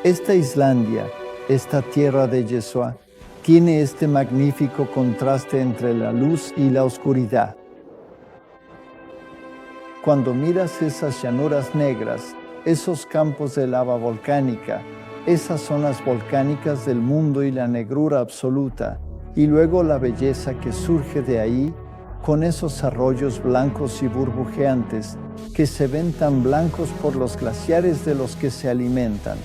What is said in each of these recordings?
Esta Islandia, esta tierra de Yeshua, tiene este magnífico contraste entre la luz y la oscuridad. Cuando miras esas llanuras negras, esos campos de lava volcánica, esas zonas volcánicas del mundo y la negrura absoluta, y luego la belleza que surge de ahí, con esos arroyos blancos y burbujeantes, que se ven tan blancos por los glaciares de los que se alimentan.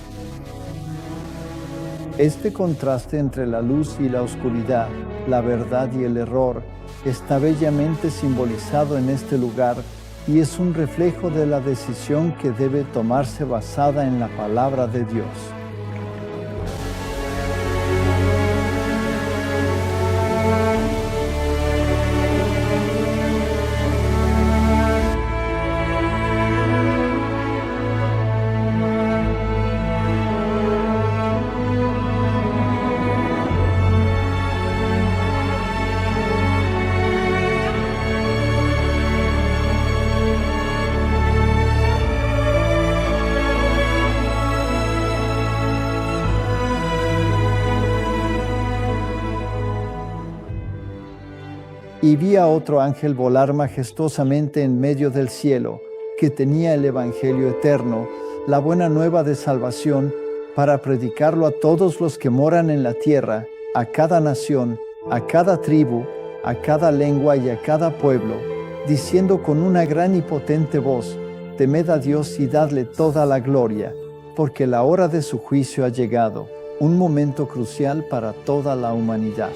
Este contraste entre la luz y la oscuridad, la verdad y el error, está bellamente simbolizado en este lugar y es un reflejo de la decisión que debe tomarse basada en la palabra de Dios. Y vi a otro ángel volar majestuosamente en medio del cielo, que tenía el Evangelio eterno, la buena nueva de salvación, para predicarlo a todos los que moran en la tierra, a cada nación, a cada tribu, a cada lengua y a cada pueblo, diciendo con una gran y potente voz: temed a Dios y dadle toda la gloria, porque la hora de su juicio ha llegado, un momento crucial para toda la humanidad.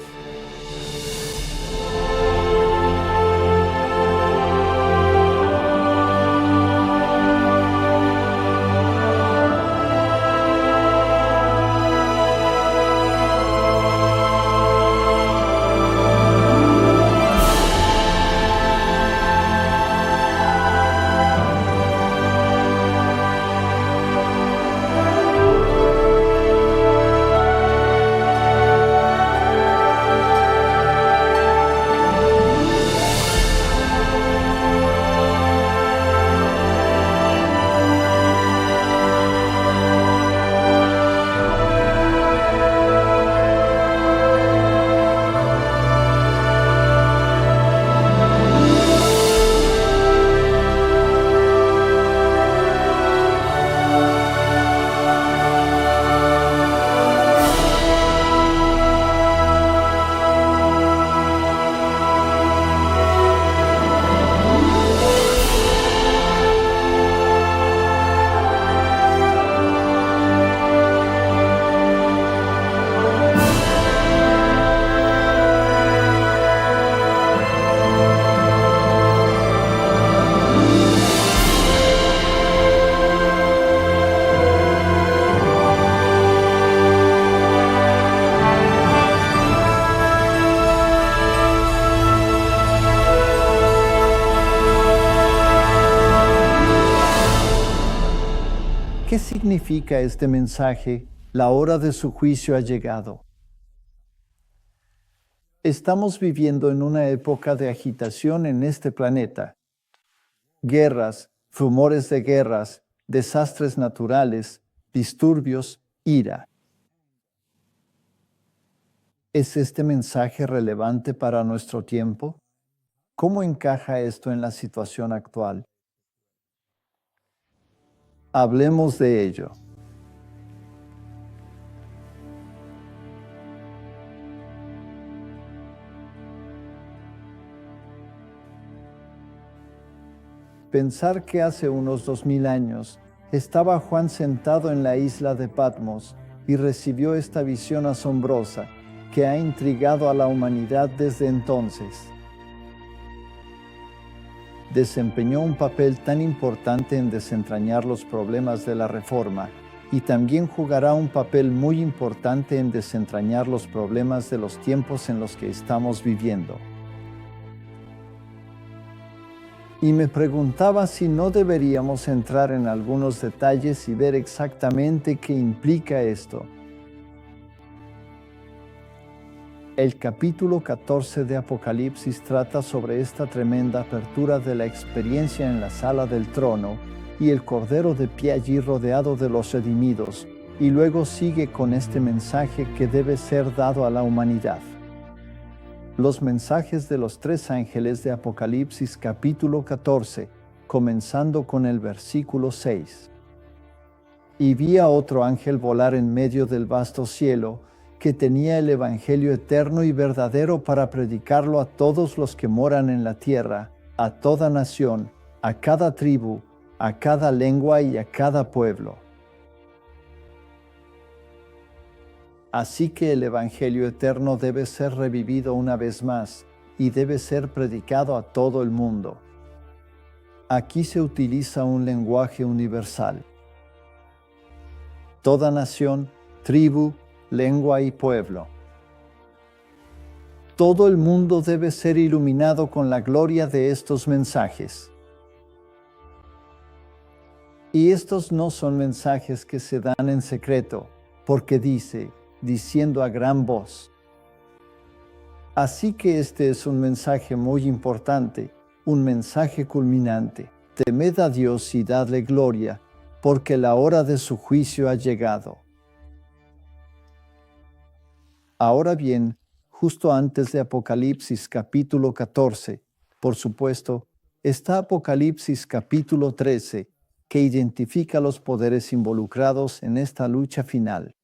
¿Qué significa este mensaje? La hora de su juicio ha llegado. Estamos viviendo en una época de agitación en este planeta. Guerras, rumores de guerras, desastres naturales, disturbios, ira. ¿Es este mensaje relevante para nuestro tiempo? ¿Cómo encaja esto en la situación actual? Hablemos de ello. Pensar que hace unos 2000 años estaba Juan sentado en la isla de Patmos y recibió esta visión asombrosa que ha intrigado a la humanidad desde entonces. Desempeñó un papel tan importante en desentrañar los problemas de la Reforma y también jugará un papel muy importante en desentrañar los problemas de los tiempos en los que estamos viviendo. Y me preguntaba si no deberíamos entrar en algunos detalles y ver exactamente qué implica esto. El capítulo 14 de Apocalipsis trata sobre esta tremenda apertura de la experiencia en la sala del trono y el Cordero de pie allí rodeado de los redimidos, y luego sigue con este mensaje que debe ser dado a la humanidad. Los mensajes de los 3 ángeles de Apocalipsis capítulo 14, comenzando con el versículo 6. Y vi a otro ángel volar en medio del vasto cielo, que tenía el Evangelio eterno y verdadero para predicarlo a todos los que moran en la tierra, a toda nación, a cada tribu, a cada lengua y a cada pueblo. Así que el Evangelio eterno debe ser revivido una vez más y debe ser predicado a todo el mundo. Aquí se utiliza un lenguaje universal. Toda nación, tribu, lengua y pueblo. Todo el mundo debe ser iluminado con la gloria de estos mensajes. Y estos no son mensajes que se dan en secreto, porque diciendo a gran voz. Así que este es un mensaje muy importante, un mensaje culminante. Temed a Dios y dadle gloria, porque la hora de su juicio ha llegado. Ahora bien, justo antes de Apocalipsis capítulo 14, por supuesto, está Apocalipsis capítulo 13, que identifica los poderes involucrados en esta lucha final.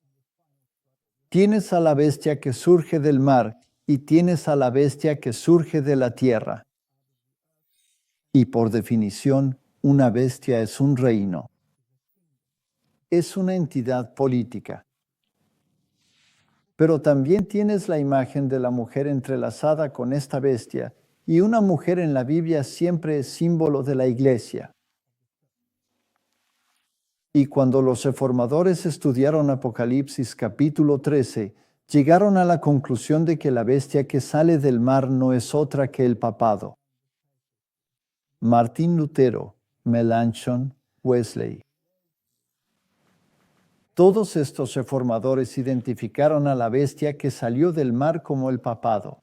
Tienes a la bestia que surge del mar y tienes a la bestia que surge de la tierra. Y por definición, una bestia es un reino. Es una entidad política. Pero también tienes la imagen de la mujer entrelazada con esta bestia, y una mujer en la Biblia siempre es símbolo de la iglesia. Y cuando los reformadores estudiaron Apocalipsis capítulo 13, llegaron a la conclusión de que la bestia que sale del mar no es otra que el papado. Martín Lutero, Melanchthon, Wesley. Todos estos reformadores identificaron a la bestia que salió del mar como el papado.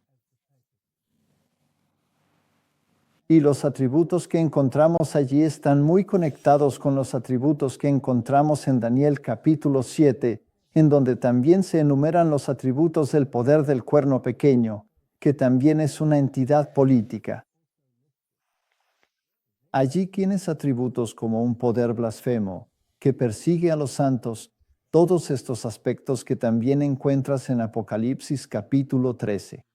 Y los atributos que encontramos allí están muy conectados con los atributos que encontramos en Daniel capítulo 7, en donde también se enumeran los atributos del poder del cuerno pequeño, que también es una entidad política. Allí tienes atributos como un poder blasfemo, que persigue a los santos, todos estos aspectos que también encuentras en Apocalipsis capítulo 13.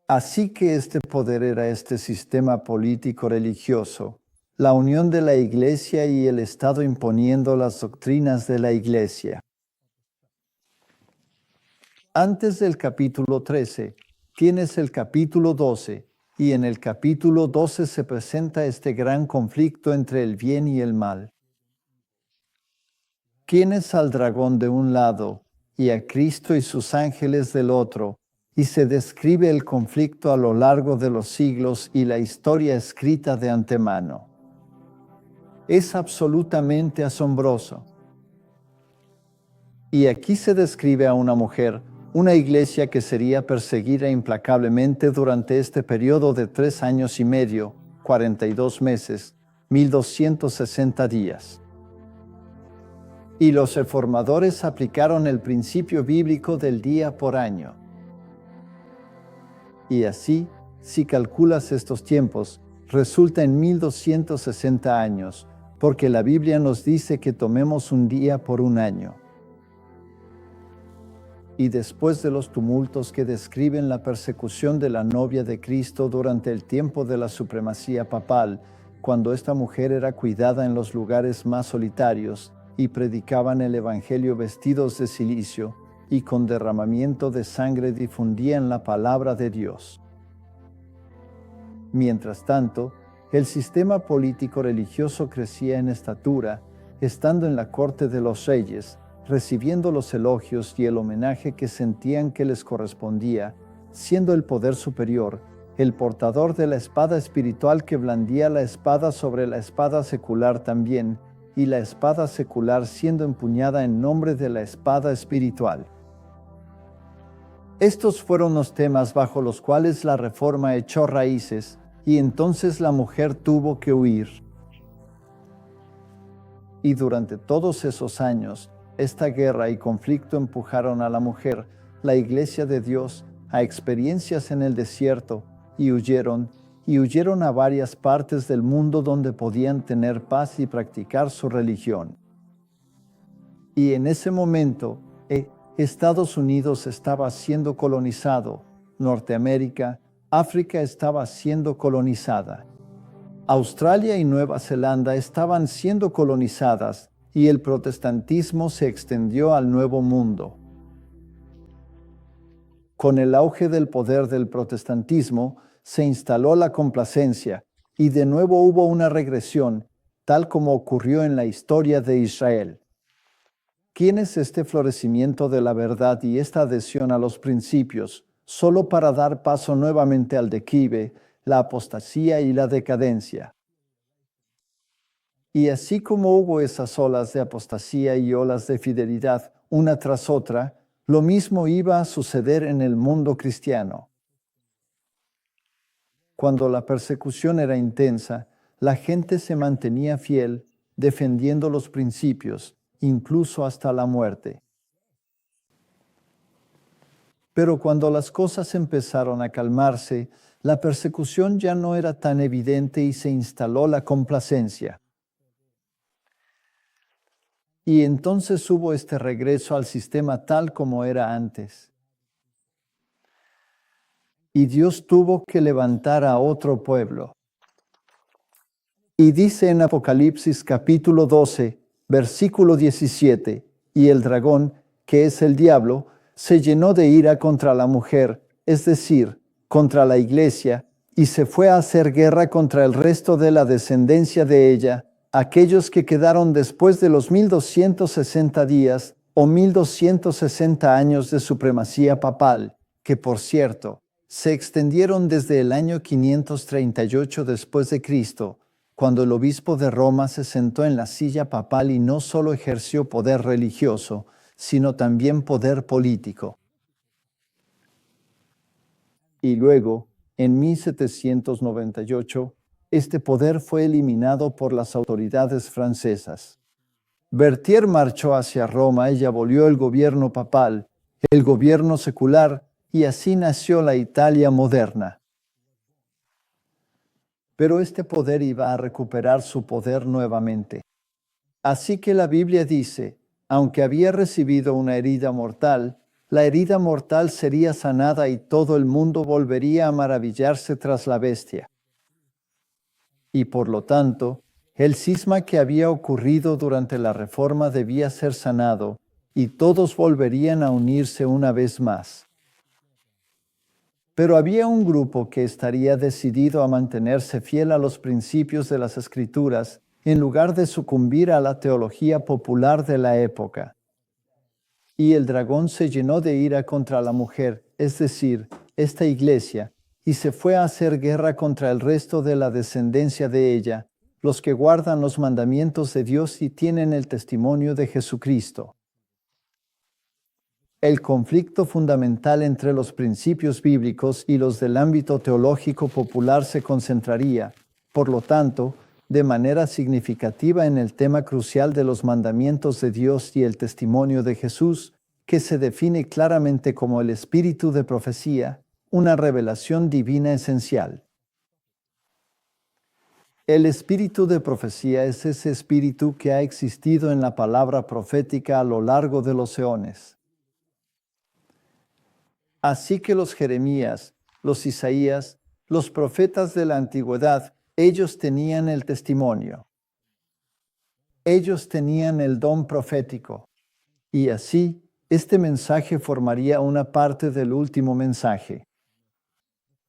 Así que este poder era este sistema político religioso, la unión de la Iglesia y el Estado imponiendo las doctrinas de la Iglesia. Antes del capítulo 13, tienes el capítulo 12, y en el capítulo 12 se presenta este gran conflicto entre el bien y el mal. Tienes al dragón de un lado y a Cristo y sus ángeles del otro, y se describe el conflicto a lo largo de los siglos y la historia escrita de antemano. Es absolutamente asombroso. Y aquí se describe a una mujer, una iglesia que sería perseguida implacablemente durante este periodo de 3 años y medio, 42 meses, 1260 días. Y los reformadores aplicaron el principio bíblico del día por año. Y así, si calculas estos tiempos, resulta en 1260 años, porque la Biblia nos dice que tomemos un día por un año. Y después de los tumultos que describen la persecución de la novia de Cristo durante el tiempo de la supremacía papal, cuando esta mujer era cuidada en los lugares más solitarios, y predicaban el Evangelio vestidos de cilicio, y con derramamiento de sangre difundían la palabra de Dios. Mientras tanto, el sistema político-religioso crecía en estatura, estando en la corte de los reyes, recibiendo los elogios y el homenaje que sentían que les correspondía, siendo el poder superior, el portador de la espada espiritual que blandía la espada sobre la espada secular también, y la espada secular siendo empuñada en nombre de la espada espiritual. Estos fueron los temas bajo los cuales la reforma echó raíces, y entonces la mujer tuvo que huir. Y durante todos esos años, esta guerra y conflicto empujaron a la mujer, la Iglesia de Dios, a experiencias en el desierto, y huyeron a varias partes del mundo donde podían tener paz y practicar su religión. Y en ese momento, Estados Unidos estaba siendo colonizado, Norteamérica, África estaba siendo colonizada. Australia y Nueva Zelanda estaban siendo colonizadas y el protestantismo se extendió al Nuevo Mundo. Con el auge del poder del protestantismo, se instaló la complacencia y de nuevo hubo una regresión, tal como ocurrió en la historia de Israel. ¿Quién es este florecimiento de la verdad y esta adhesión a los principios, solo para dar paso nuevamente al declive, la apostasía y la decadencia? Y así como hubo esas olas de apostasía y olas de fidelidad, una tras otra, lo mismo iba a suceder en el mundo cristiano. Cuando la persecución era intensa, la gente se mantenía fiel, defendiendo los principios, incluso hasta la muerte. Pero cuando las cosas empezaron a calmarse, la persecución ya no era tan evidente y se instaló la complacencia. Y entonces hubo este regreso al sistema tal como era antes. Y Dios tuvo que levantar a otro pueblo. Y dice en Apocalipsis capítulo 12, versículo 17, y el dragón, que es el diablo, se llenó de ira contra la mujer, es decir, contra la iglesia, y se fue a hacer guerra contra el resto de la descendencia de ella, aquellos que quedaron después de los 1260 días o 1260 años de supremacía papal, que por cierto, se extendieron desde el año 538 después de Cristo, cuando el obispo de Roma se sentó en la silla papal y no solo ejerció poder religioso, sino también poder político. Y luego, en 1798, este poder fue eliminado por las autoridades francesas. Berthier marchó hacia Roma y abolió el gobierno papal, el gobierno secular, y así nació la Italia moderna. Pero este poder iba a recuperar su poder nuevamente. Así que la Biblia dice, aunque había recibido una herida mortal, la herida mortal sería sanada y todo el mundo volvería a maravillarse tras la bestia. Y por lo tanto, el cisma que había ocurrido durante la Reforma debía ser sanado, y todos volverían a unirse una vez más. Pero había un grupo que estaría decidido a mantenerse fiel a los principios de las Escrituras, en lugar de sucumbir a la teología popular de la época. Y el dragón se llenó de ira contra la mujer, es decir, esta iglesia, y se fue a hacer guerra contra el resto de la descendencia de ella, los que guardan los mandamientos de Dios y tienen el testimonio de Jesucristo. El conflicto fundamental entre los principios bíblicos y los del ámbito teológico popular se concentraría, por lo tanto, de manera significativa en el tema crucial de los mandamientos de Dios y el testimonio de Jesús, que se define claramente como el espíritu de profecía, una revelación divina esencial. El espíritu de profecía es ese espíritu que ha existido en la palabra profética a lo largo de los eones. Así que los Jeremías, los Isaías, los profetas de la antigüedad, ellos tenían el testimonio. Ellos tenían el don profético. Y así, este mensaje formaría una parte del último mensaje.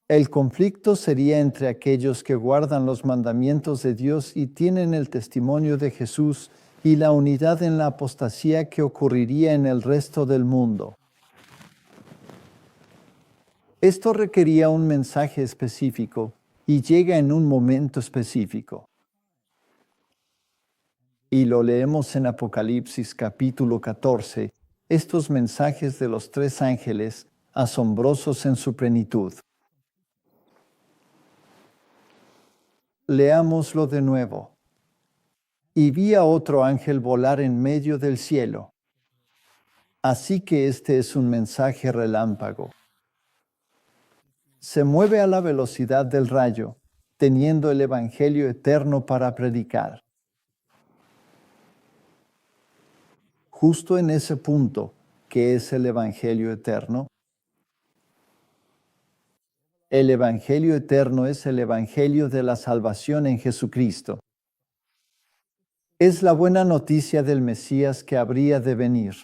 El conflicto sería entre aquellos que guardan los mandamientos de Dios y tienen el testimonio de Jesús y la unidad en la apostasía que ocurriría en el resto del mundo. Esto requería un mensaje específico y llega en un momento específico. Y lo leemos en Apocalipsis capítulo 14, estos mensajes de los tres ángeles, asombrosos en su plenitud. Leámoslo de nuevo. y vi a otro ángel volar en medio del cielo. Así que este es un mensaje relámpago. Se mueve a la velocidad del rayo, teniendo el Evangelio eterno para predicar. Justo en ese punto, que es el Evangelio eterno, el Evangelio eterno es el Evangelio de la salvación en Jesucristo. Es la buena noticia del Mesías que habría de venir.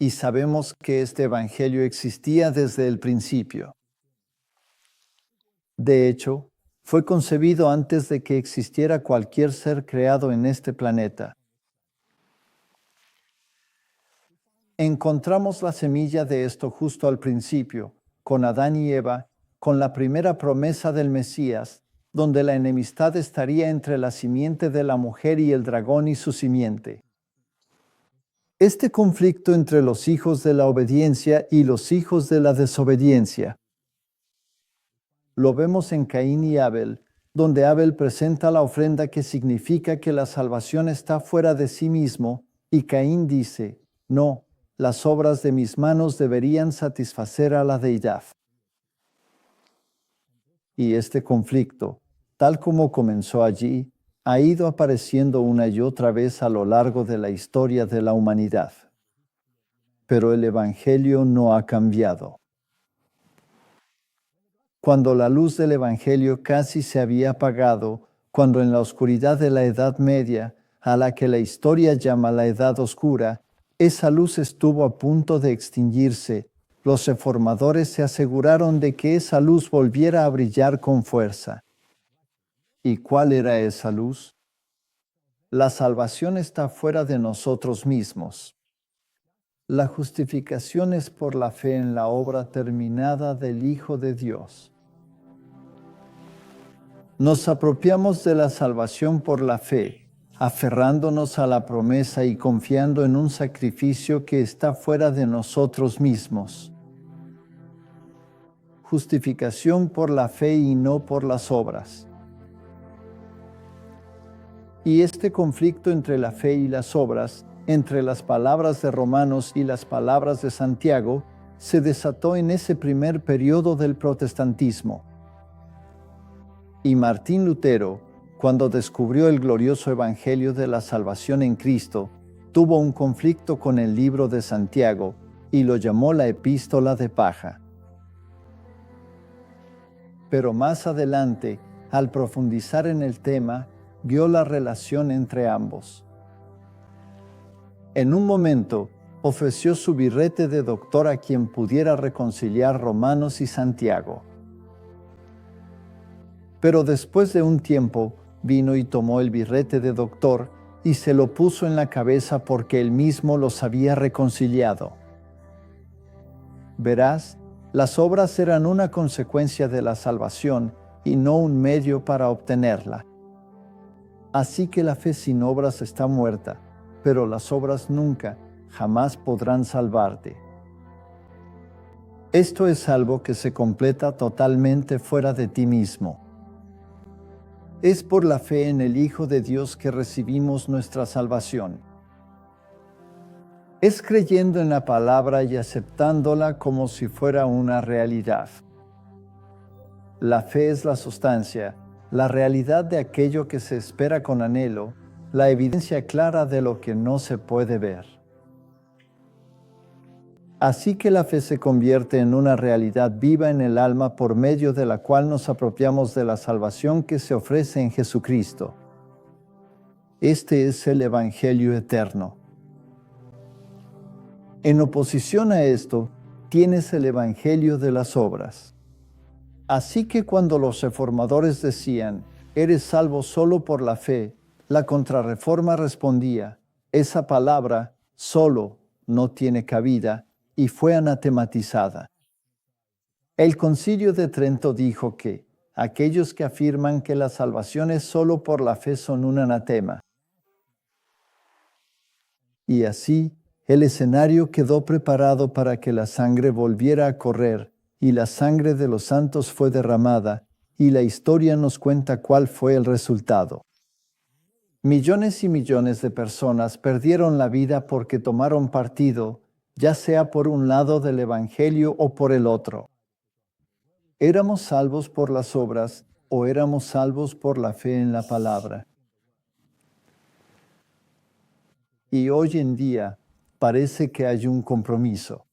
Y sabemos que este Evangelio existía desde el principio. De hecho, fue concebido antes de que existiera cualquier ser creado en este planeta. Encontramos la semilla de esto justo al principio, con Adán y Eva, con la primera promesa del Mesías, donde la enemistad estaría entre la simiente de la mujer y el dragón y su simiente. Este conflicto entre los hijos de la obediencia y los hijos de la desobediencia lo vemos en Caín y Abel, donde Abel presenta la ofrenda que significa que la salvación está fuera de sí mismo, y Caín dice, no, las obras de mis manos deberían satisfacer a la deidad. Y este conflicto, tal como comenzó allí, ha ido apareciendo una y otra vez a lo largo de la historia de la humanidad. Pero el Evangelio no ha cambiado. Cuando la luz del Evangelio casi se había apagado, cuando en la oscuridad de la Edad Media, a la que la historia llama la Edad Oscura, esa luz estuvo a punto de extinguirse, los reformadores se aseguraron de que esa luz volviera a brillar con fuerza. ¿Y cuál era esa luz? La salvación está fuera de nosotros mismos. La justificación es por la fe en la obra terminada del Hijo de Dios. Nos apropiamos de la salvación por la fe, aferrándonos a la promesa y confiando en un sacrificio que está fuera de nosotros mismos. Justificación por la fe y no por las obras. Y este conflicto entre la fe y las obras, entre las palabras de Romanos y las palabras de Santiago, se desató en ese primer periodo del protestantismo. Y Martín Lutero, cuando descubrió el glorioso Evangelio de la salvación en Cristo, tuvo un conflicto con el libro de Santiago y lo llamó la epístola de paja. Pero más adelante, al profundizar en el tema, vio la relación entre ambos. En un momento, ofreció su birrete de doctor a quien pudiera reconciliar Romanos y Santiago. Pero después de un tiempo, vino y tomó el birrete de doctor y se lo puso en la cabeza porque él mismo los había reconciliado. Verás, las obras eran una consecuencia de la salvación y no un medio para obtenerla. Así que la fe sin obras está muerta, pero las obras nunca, jamás podrán salvarte. Esto es algo que se completa totalmente fuera de ti mismo. Es por la fe en el Hijo de Dios que recibimos nuestra salvación. Es creyendo en la palabra y aceptándola como si fuera una realidad. La fe es la sustancia, la realidad de aquello que se espera con anhelo, la evidencia clara de lo que no se puede ver. Así que la fe se convierte en una realidad viva en el alma por medio de la cual nos apropiamos de la salvación que se ofrece en Jesucristo. Este es el Evangelio eterno. En oposición a esto, tienes el Evangelio de las obras. Así que cuando los reformadores decían, eres salvo solo por la fe, la Contrarreforma respondía, esa palabra, solo, no tiene cabida, y fue anatematizada. El Concilio de Trento dijo que aquellos que afirman que la salvación es solo por la fe son un anatema. Y así, el escenario quedó preparado para que la sangre volviera a correr, y la sangre de los santos fue derramada, y la historia nos cuenta cuál fue el resultado. Millones y millones de personas perdieron la vida porque tomaron partido, ya sea por un lado del Evangelio o por el otro. ¿Éramos salvos por las obras o éramos salvos por la fe en la palabra? Y hoy en día parece que hay un compromiso.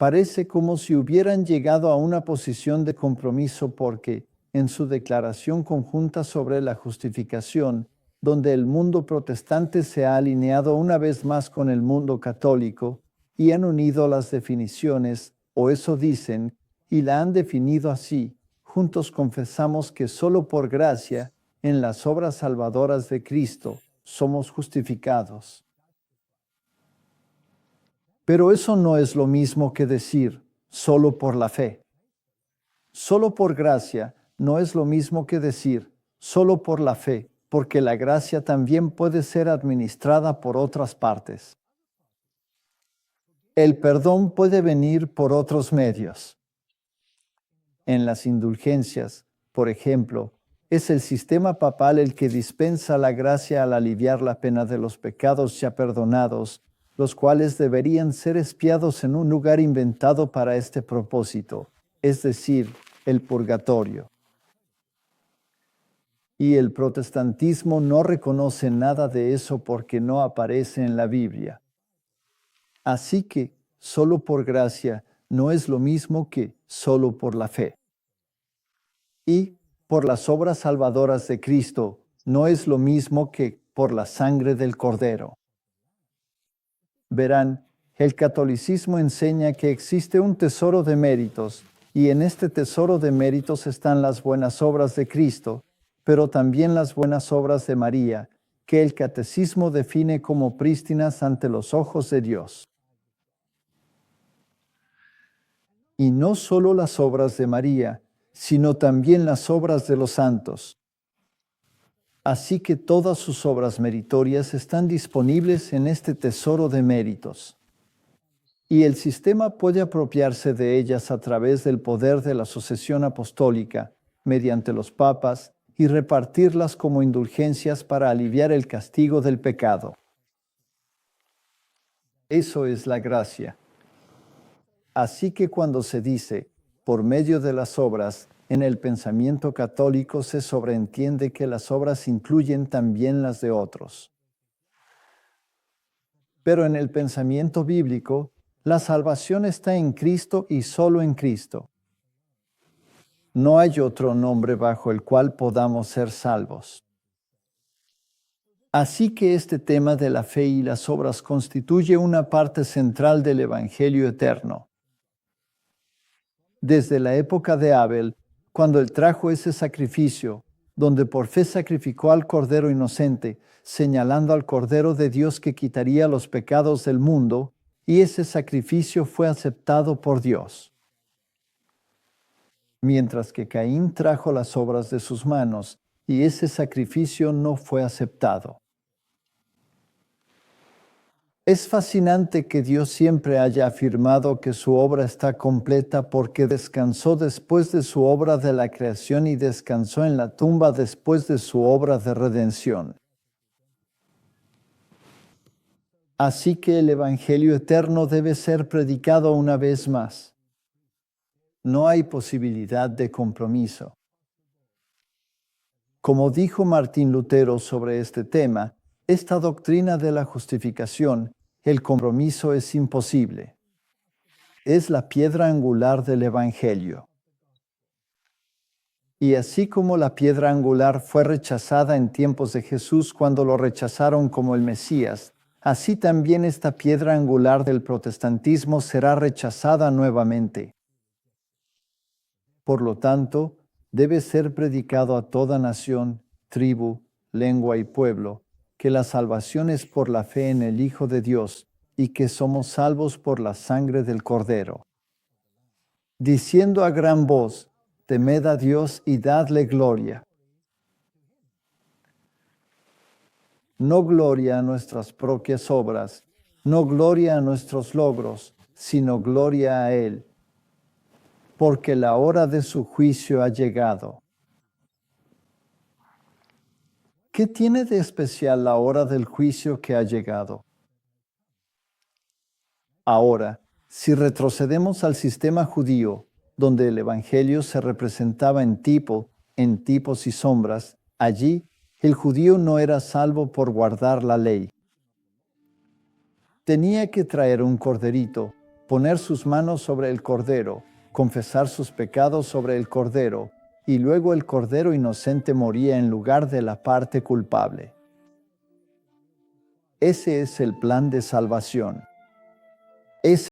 Parece como si hubieran llegado a una posición de compromiso porque, en su declaración conjunta sobre la justificación, donde el mundo protestante se ha alineado una vez más con el mundo católico y han unido las definiciones, o eso dicen, y la han definido así, juntos confesamos que solo por gracia, en las obras salvadoras de Cristo, somos justificados. Pero eso no es lo mismo que decir solo por la fe. Solo por gracia no es lo mismo que decir solo por la fe, porque la gracia también puede ser administrada por otras partes. El perdón puede venir por otros medios. En las indulgencias, por ejemplo, es el sistema papal el que dispensa la gracia al aliviar la pena de los pecados ya perdonados, los cuales deberían ser expiados en un lugar inventado para este propósito, es decir, el purgatorio. Y el protestantismo no reconoce nada de eso porque no aparece en la Biblia. Así que solo por gracia no es lo mismo que solo por la fe. Y por las obras salvadoras de Cristo no es lo mismo que por la sangre del Cordero. Verán, el catolicismo enseña que existe un tesoro de méritos, y en este tesoro de méritos están las buenas obras de Cristo, pero también las buenas obras de María, que el catecismo define como prístinas ante los ojos de Dios. Y no solo las obras de María, sino también las obras de los santos. Así que todas sus obras meritorias están disponibles en este tesoro de méritos. Y el sistema puede apropiarse de ellas a través del poder de la sucesión apostólica, mediante los papas, y repartirlas como indulgencias para aliviar el castigo del pecado. Eso es la gracia. Así que cuando se dice, por medio de las obras, en el pensamiento católico se sobreentiende que las obras incluyen también las de otros. Pero en el pensamiento bíblico, la salvación está en Cristo y solo en Cristo. No hay otro nombre bajo el cual podamos ser salvos. Así que este tema de la fe y las obras constituye una parte central del Evangelio eterno. Desde la época de Abel, cuando él trajo ese sacrificio, donde por fe sacrificó al Cordero inocente, señalando al Cordero de Dios que quitaría los pecados del mundo, y ese sacrificio fue aceptado por Dios. Mientras que Caín trajo las obras de sus manos, y ese sacrificio no fue aceptado. Es fascinante que Dios siempre haya afirmado que su obra está completa porque descansó después de su obra de la creación y descansó en la tumba después de su obra de redención. Así que el Evangelio eterno debe ser predicado una vez más. No hay posibilidad de compromiso. Como dijo Martín Lutero sobre este tema, esta doctrina de la justificación, el compromiso es imposible. Es la piedra angular del Evangelio. Y así como la piedra angular fue rechazada en tiempos de Jesús cuando lo rechazaron como el Mesías, así también esta piedra angular del protestantismo será rechazada nuevamente. Por lo tanto, debe ser predicado a toda nación, tribu, lengua y pueblo, que la salvación es por la fe en el Hijo de Dios y que somos salvos por la sangre del Cordero. Diciendo a gran voz, temed a Dios y dadle gloria. No gloria a nuestras propias obras, no gloria a nuestros logros, sino gloria a Él. porque la hora de su juicio ha llegado. ¿Qué tiene de especial la hora del juicio que ha llegado? Ahora, si retrocedemos al sistema judío, donde el Evangelio se representaba en tipos y sombras, allí el judío no era salvo por guardar la ley. Tenía que traer un corderito, poner sus manos sobre el cordero, confesar sus pecados sobre el cordero, y luego el cordero inocente moría en lugar de la parte culpable. Ese es el plan de salvación. Ese